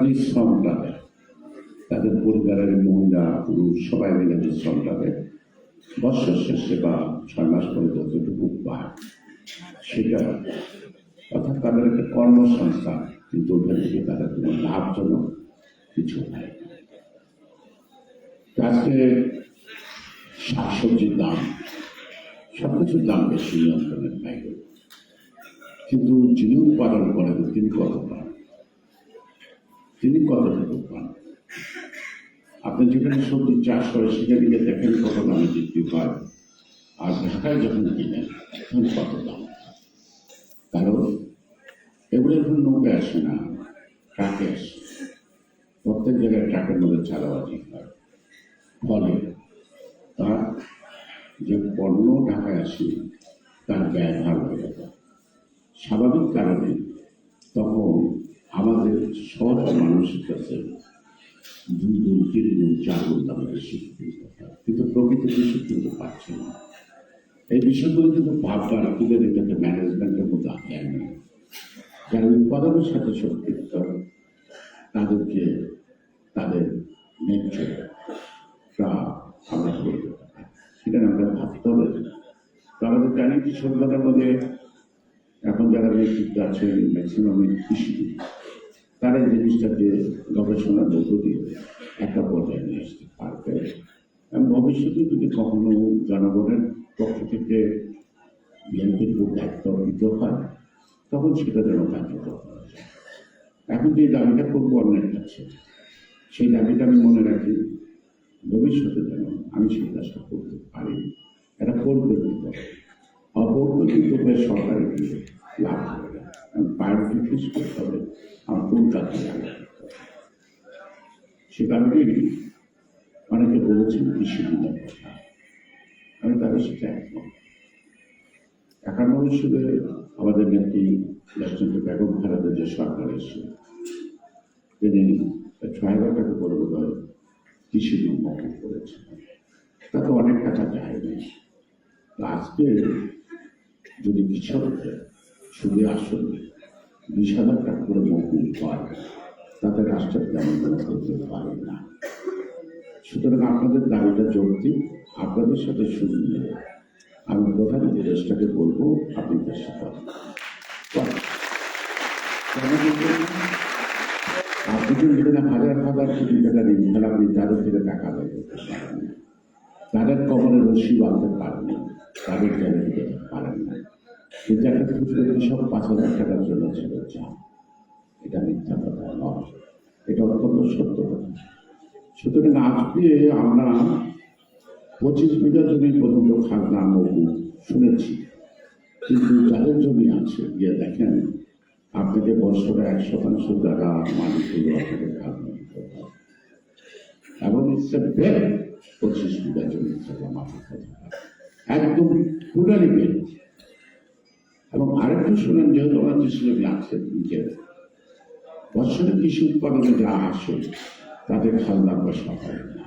যে শ্রমটা দেয়, তাদের পরিবারের মহিলা পুরুষ সবাই মিলে যে শ্রমটা দেয়, বৎসর শেষে বা 6 মাস পরে যতটুকু পায় সেটা, অর্থাৎ তাদের একটা কর্মসংস্থান, কিন্তু ওখান থেকে তাদের কোনো লাভজনক কিছু নেই। আজকে শাকসবজির দাম, সবকিছুর দাম বেশি নিয়ন্ত্রণের বাইরে, কিন্তু যিনি উৎপাদন করেন তিনি কত পান, তিনি কতটুকু পান? আপনি যেখানে সবজি চাষ করে সেখানে গিয়ে দেখেন কত দামে বিক্রি হয়, আর ঢাকায় যখন কিনেন তখন কত দাম। কারণ এগুলো এখন নৌকে আসে না, ট্রাকে আসে, প্রত্যেক জায়গায় ট্রাকের মধ্যে চালাবাজি হয়, ফলে তার যে পণ্য ঢাকায় আসে তার ব্যয়ভার হয়ে যায়। স্বাভাবিক কারণে তখন আমাদের সব মানুষের কাছে 2 গুণ 3 গুণ 4 গুণ দামে বেশি কিনতে হয়, কিন্তু প্রকৃত কৃষক কিন্তু পাচ্ছে না। এই বিষয়গুলো কিন্তু ভাববার তুলে দিতে ম্যানেজমেন্টের মধ্যে আগে না, যারা উৎপাদনের সাথে সম্পৃক্ত তাদেরকে তাদের ন্যায্যটা আমরা করতে পারি, সেটা আমরা ভাবতে হবে। তো আমাদের জানি কৃষকদের মধ্যে এখন যারা নেতৃত্ব আছেন ম্যাক্সিমাম কৃষি, তারা এই জিনিসটাকে গবেষণার মধ্য দিয়ে একটা পর্যায়ে নিয়ে আসতে পারবে, এবং ভবিষ্যতে যদি কখনো জনগণের পক্ষ থেকে বিএনপির খুব দায়িত্ব দিতে হয় তখন সেটা যেন কার্যকর করা যায়। এখন যে দাবিটা করবো অন্যের কাছে, সেই দাবিটা আমি মনে রাখি, ভবিষ্যতে যেন আমি সেই কাজটা করতে পারি। এটা পরিকল্পিত, অপরিকল্পিত হয়ে সরকারের দিয়ে লাভ হবে না। প্রায়োরিটি করতে হবে, আমার কোন কাজে লাগে। সে কারণেই অনেকে বলেছেন কৃষি বিলের কথা, আমি তাদের সাথে একমত। 91 সালে আমাদের নেত্রী লেফটেন্যান্ট বেগম খালেদা যে সরকার এসে তিনি 6,000 টাকা করে বোধহয় কৃষি বিল মকুব করেছেন, তাতে অনেক টাকা যায়নি। আজকে যদি কৃষকদের সুদে আসলে 20,000 টাকা করে মকুব হয়, তাতে রাষ্ট্রের তেমন কোনো করতে পারে না। সুতরাং আপনাদের দাবিটা যৌক্তিক, আপনাদের সাথে শুনিয়ে আমি প্রধান উপদেষ্টাকে বলবো আপনি চেষ্টা করেন। আপনি যদি হাজার হাজার কোটি টাকা দিন, তাহলে আপনি তাদের থেকে টাকা আদায় করতে পারেন না, তাদের কবলে রশি বাঁধতে পারেন না, তাদের জেলে দিতে পারেন না। কিন্তু একটা খুচরো কৃষক 5,000 টাকার জন্য ছেড়ে চান, এটা মিথ্যা কথা নয়, এটা অত্যন্ত সত্য কথা। সুতরাং আজকে আমরা 25 বিঘা জমি পর্যন্ত খাজনা মকুব শুনেছি, কিন্তু যাদের জমি আছে গিয়ে দেখেন আপনাকে বছরে 1% জায়গা মালিকগুলো আপনাকে খাজনা দিতে হয়, এবং 25 বিঘা জমি জায়গা মালিক হতে হয়, একদম টোটালি বের। এবং আরেকটু শুনেন, যেহেতু আমার কৃষি আছে নিজের, বছরে কৃষি উৎপাদনে যা আসে তাদের খাজনা পয়সা হয় না,